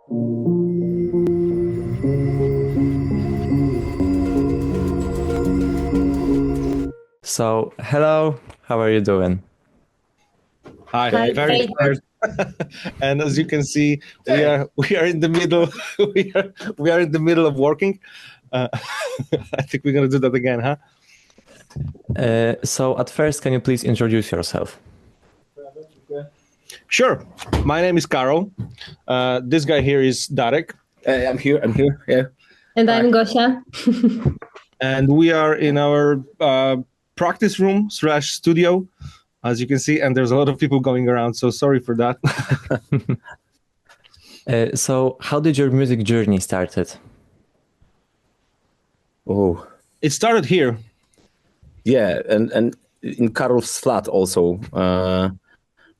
So, hello, how are you doing? Hi, very tired. And as you can see, we are in the middle. we are in the middle of working. I think we're gonna do that again, huh? So, at first, can you please introduce yourself? Sure. My name is Karol. This guy here is Darek. I'm here. Yeah. And I'm Gosia. And we are in our practice room / studio, as you can see, and there's a lot of people going around, so sorry for that. So how did your music journey started? Oh, it started here. Yeah, and in Karol's flat also.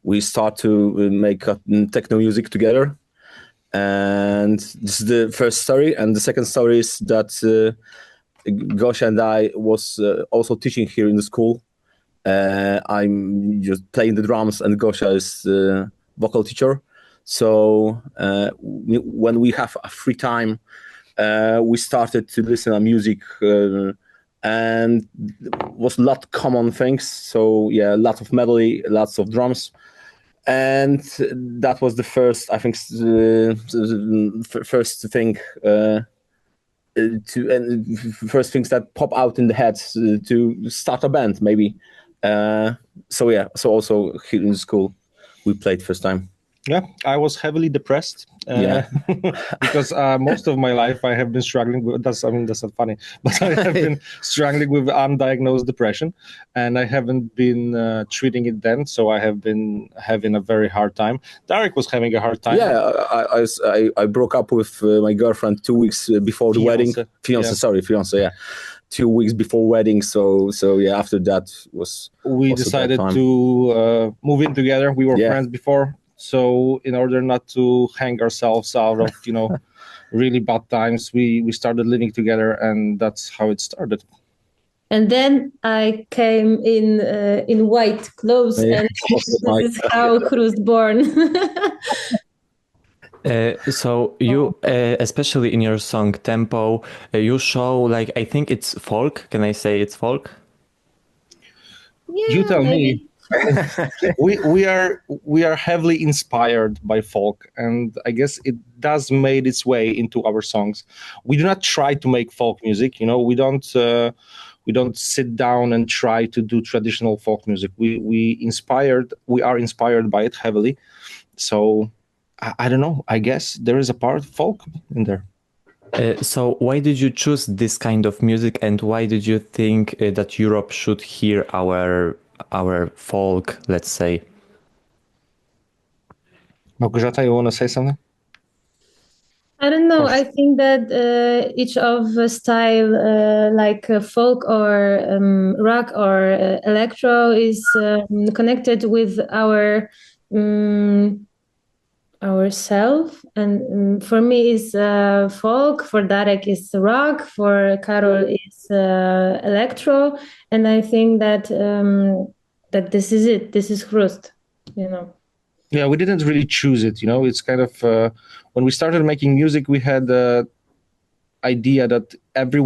We start to make techno music together, and this is the first story. And the second story is that Gosia and I was also teaching here in the school. I'm just playing the drums, and Gosia is the vocal teacher. So when we have a free time, we started to listen to music, and was a lot of common things. So yeah, a lot of melody, lots of drums. And that was the first, I think, first thing first things that pop out in the head to start a band, maybe. So yeah, so also here in school, we played first time. Yeah, I was heavily depressed because most of my life I have been struggling with. That's not funny, but I have been struggling with undiagnosed depression, and I haven't been treating it then. So I have been having a very hard time. Darek was having a hard time. Yeah, I broke up with my girlfriend 2 weeks before the wedding. Fiance. Yeah. 2 weeks before wedding, so yeah. After that we decided to move in together. We were friends before. So in order not to hang ourselves out of, really bad times, we started living together, and that's how it started. And then I came in white clothes, and this is how CHRUST born. So you, especially in your song Tempo, you show I think it's folk. Can I say it's folk? Yeah, you tell maybe. me. we are heavily inspired by folk, and I guess it does made its way into our songs. We do not try to make folk music, we don't sit down and try to do traditional folk music. We are inspired by it heavily. So I don't know, I guess there is a part of folk in there. So why did you choose this kind of music, and why did you think that Europe should hear our folk, let's say? Małgorzata, you want to say something? I don't know. I think that each of style, like folk or rock or electro, is connected with ourself. And for me, is folk. For Darek, is rock. For Karol, is electro. And I think that that this is it. This is CHRUST. Yeah, we didn't really choose it. It's kind of when we started making music, we had the idea that every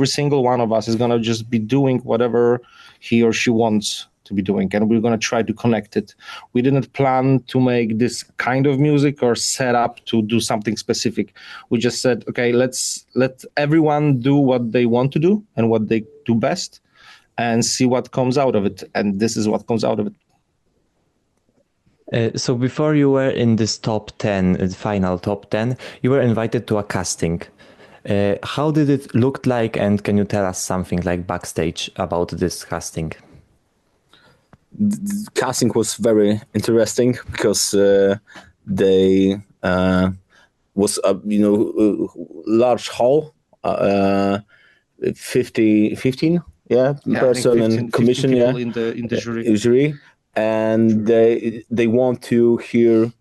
single one of us is gonna just be doing whatever he or she wants to be doing, and we're gonna try to connect it. We didn't plan to make this kind of music or set up to do something specific. We just said, okay, let's let everyone do what they want to do and what they do best, and see what comes out of it. And this is what comes out of it. So before you were in this top 10, final top 10, you were invited to a casting. How did it look like, and can you tell us something backstage about this casting? The casting was very interesting because they was a large hall, 15 person and commission in the jury. And they want to hear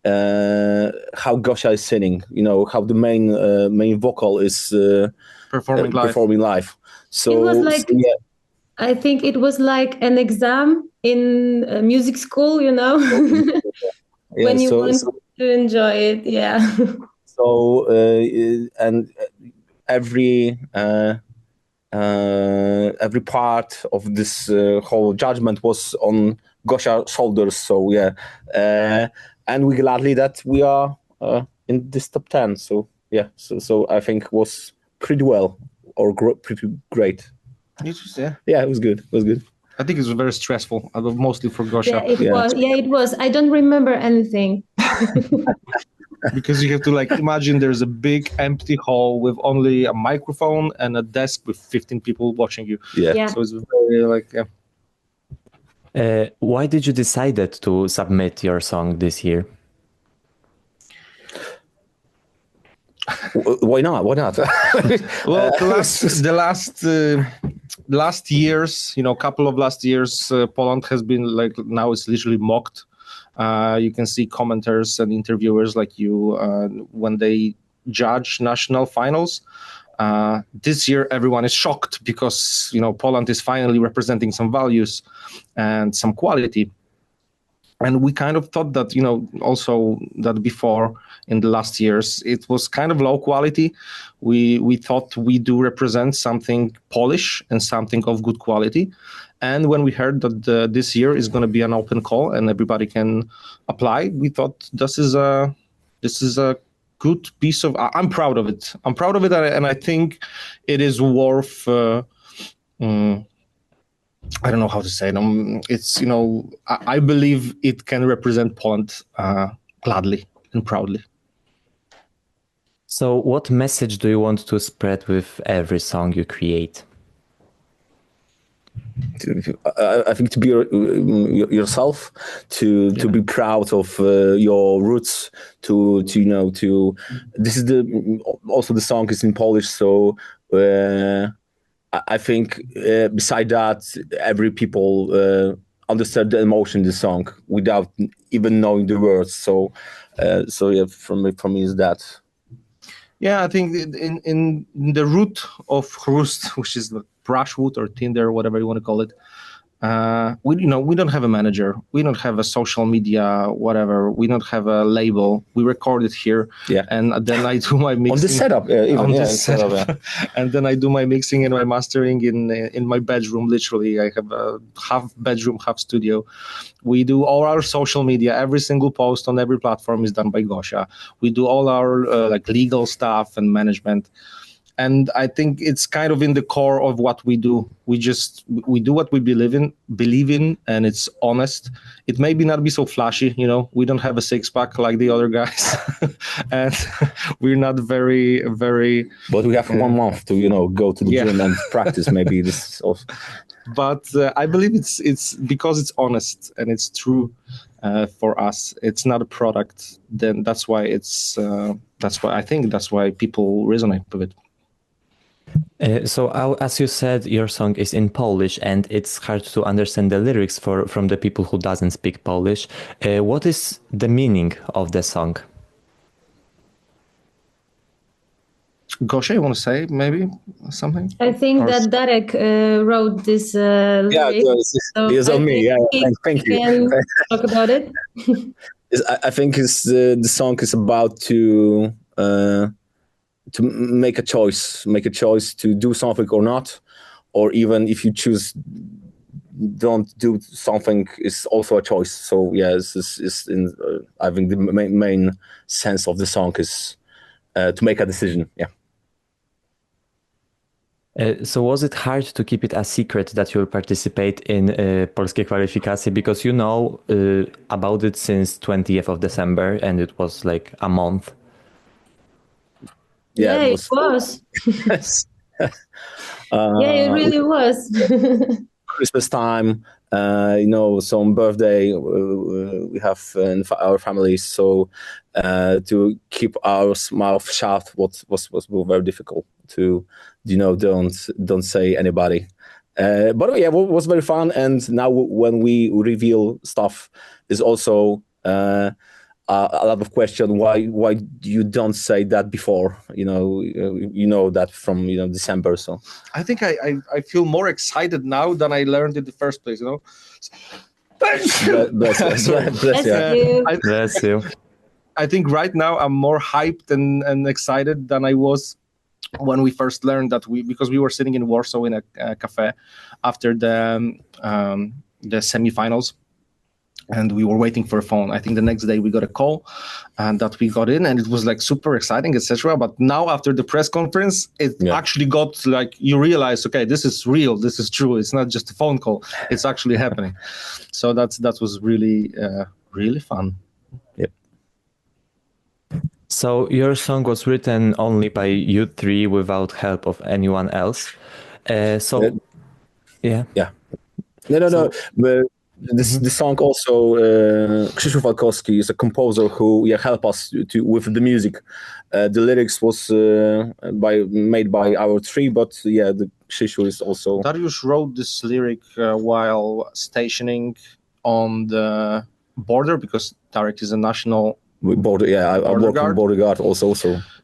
how Gosia is singing, how the main vocal is performing live. So it was I think it was like an exam in music school, when you want to enjoy it. Yeah. So and every part of this whole judgment was on Gosia's shoulders. So yeah, and we gladly that we are in this top 10. So yeah, so I think it was pretty well or pretty great. Yeah, it was good. It was good. I think it was very stressful, mostly for Gosia. Yeah, it was. Yeah, it was. I don't remember anything. Because you have to imagine there's a big empty hall with only a microphone and a desk with 15 people watching you. Yeah. So it's very Why did you decide to submit your song this year? Why not? Well, the last years, couple of last years, Poland has been now it's literally mocked. You can see commenters and interviewers like you when they judge national finals. This year, everyone is shocked because Poland is finally representing some values and some quality. And we kind of thought that also that before in the last years it was kind of low quality. We thought we do represent something Polish and something of good quality. And when we heard that this year is going to be an open call and everybody can apply, we thought this is a good piece of. I'm proud of it. And I think it is worth. I don't know how to say it. It's I believe it can represent Poland gladly and proudly. So, what message do you want to spread with every song you create? I think to be yourself, to be proud of your roots, to this is also the song is in Polish, so I think beside that every people understand the emotion in the song without even knowing the words. So yeah, from me is that. Yeah, I think in the root of CHRUST, which is the brushwood or tinder, whatever you want to call it, we don't have a manager, we don't have a social media, whatever, we don't have a label. We record it here, and then I do my mixing on this setup, and then I do my mixing and my mastering in my bedroom. Literally, I have a half bedroom, half studio. We do all our social media. Every single post on every platform is done by Gosia. We do all our legal stuff and management. And I think it's kind of in the core of what we do. We do what we believe in, and it's honest. It may not be so flashy, we don't have a six-pack like the other guys, and we're not very, very. But we have 1 month to go to the gym and practice. Maybe this is also. But I believe it's because it's honest and it's true for us. It's not a product. Then that's why I think that's why people resonate with it. So as you said, your song is in Polish and it's hard to understand the lyrics from the people who doesn't speak Polish. What is the meaning of the song? Gosia, you want to say maybe something? I think that Darek wrote this lyrics. It's on me. Yeah, thank you. Can talk about it. I think the song is about to make a choice to do something or not, or even if you choose don't do something is also a choice. So yeah, I think the main sense of the song is to make a decision. Yeah. So was it hard to keep it a secret that you'll participate in Polskich Kwalifikacji, because about it since 20th of December and it was like a month? Yeah, it was. It really was. Christmas time, some birthday we have in our families, so to keep our mouth shut was very difficult to don't say anybody. But yeah, it was very fun, and now when we reveal stuff is also a lot of question why you don't say that before, that from December. So I think I feel more excited now than I learned in the first place. Bless you. Bless you. I think right now I'm more hyped and excited than I was when we first learned that because we were sitting in Warsaw in a cafe after the semifinals. And we were waiting for a phone. I think the next day we got a call and that we got in, and it was like super exciting, etc. But now after the press conference, it actually got like, you realize, okay, this is real, this is true. It's not just a phone call, it's actually happening. So that was really, really fun. Yep. So your song was written only by you three without help of anyone else. Yeah. No. The song also, Krzysztof Walkowski is a composer who helped us with the music. The lyrics was made by our three, but the Krzysztof is also... Dariusz wrote this lyric while stationing on the border, because Darek is a national border. Yeah, I work on border guard also.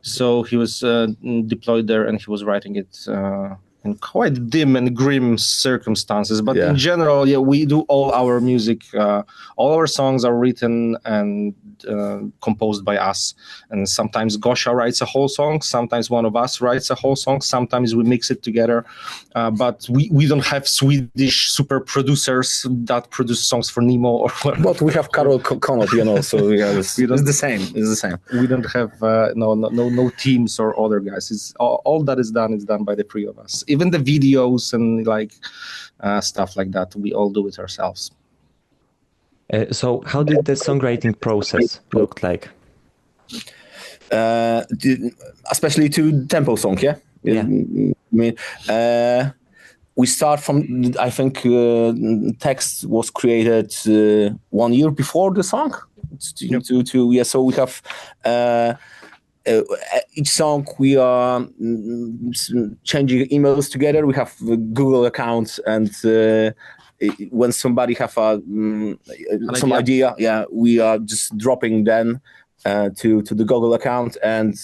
So he was deployed there, and he was writing it in quite dim and grim circumstances. But in general, we do all our music. All our songs are written and composed by us. And sometimes Gosia writes a whole song. Sometimes one of us writes a whole song. Sometimes we mix it together. But we don't have Swedish super producers that produce songs for Nemo or whatever. But we have Karol Konop, so it's the same. It's the same. We don't have no teams or other guys. It's all that is done by the three of us. Even the videos and stuff like that, we all do it ourselves. So how did the songwriting process look like? Especially to tempo song, yeah? Yeah. I mean, we start from, I think, text was created 1 year before the song. So we have... each song we are changing emails together. We have a Google account, and when somebody have some idea, we are just dropping them to the Google account, and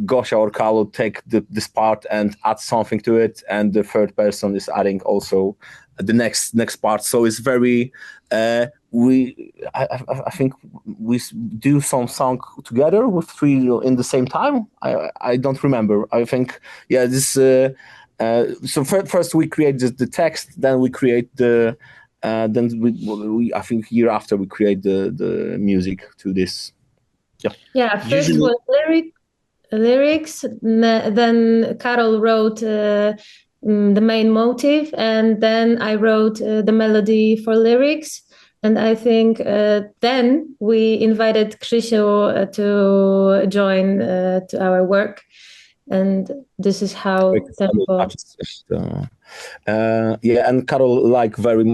Gosia or Carlo take this part and add something to it, and the third person is adding also the next part. So it's very I think we do some song together with three in the same time. I don't remember. I think this. So first we create the text, then we create the. Then we I think year after we create the music to this. Yeah. First was lyrics. Then Karol wrote the main motive, and then I wrote the melody for lyrics. And I think then we invited Krzysztof to join to our work. And this is how tempo... and Karol very,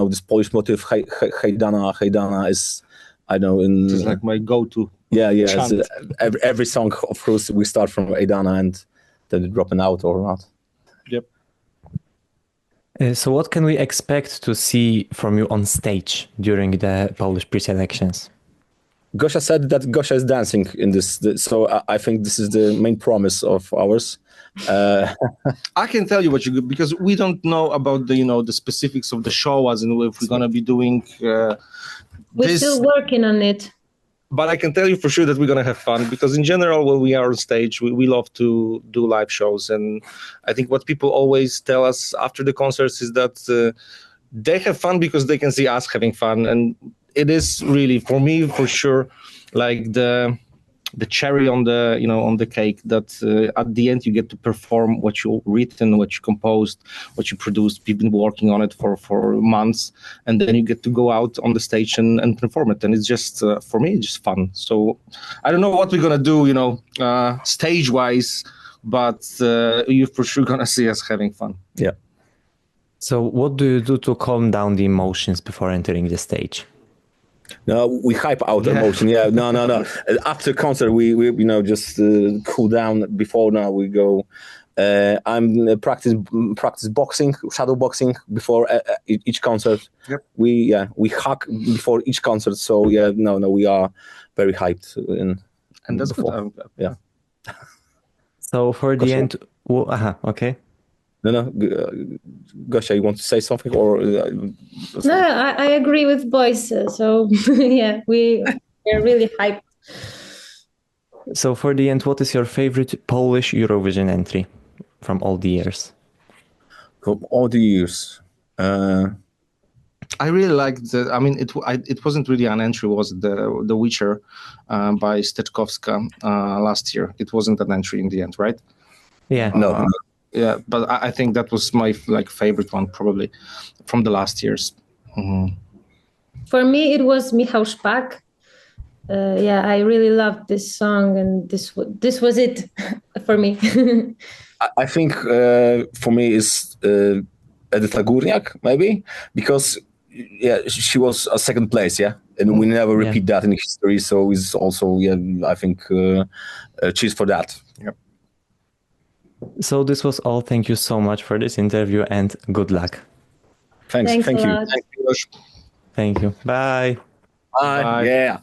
this Polish motive, Hej Dana is, I know, it's like my go-to. Every song, of course, we start from Hej Dana and then dropping out or not. Yep. So what can we expect to see from you on stage during the Polish pre-selections? Gosia said that Gosia is dancing in this, so I think this is the main promise of ours. I can tell you what you, because we don't know about the specifics of the show, as in if we're gonna be doing. We're still working on it. But I can tell you for sure that we're going to have fun, because in general, when we are on stage, we love to do live shows. And I think what people always tell us after the concerts is that they have fun because they can see us having fun. And it is really, for me, for sure, like the cherry on the on the cake, that at the end you get to perform what you written, what you composed, what you produced. You've been working on it for months, and then you get to go out on the stage and perform it. And it's just for me, it's just fun. So I don't know what we're gonna do, stage wise, but you're for sure gonna see us having fun. Yeah. So what do you do to calm down the emotions before entering the stage? No, we hype out emotion. Yeah, no. After concert, we just cool down. Before now, we go. I'm practice boxing, shadow boxing before each concert. Yep. We hug before each concert. So we are very hyped. And that's good. Yeah. So for the end, okay. No, Gosia, you want to say something or? No, I agree with boys. So yeah, we They're really hyped. So for the end, what is your favorite Polish Eurovision entry from all the years? From all the years. I really liked the. I mean, it wasn't really an entry, was it? The Witcher by Steczkowska last year. It wasn't an entry in the end, right? Yeah. No. Yeah, but I think that was my favorite one probably from the last years. Mm-hmm. For me, it was Michał Szpak. I really loved this song, and this was it for me. I think for me is Edyta Górniak, maybe, because she was a second place, and we never repeat that in history, so it's also I think cheers for that. Yep. So this was all. Thank you so much for this interview, and good luck. Thank you. Thank you. Thank you. Bye. Bye. Yeah.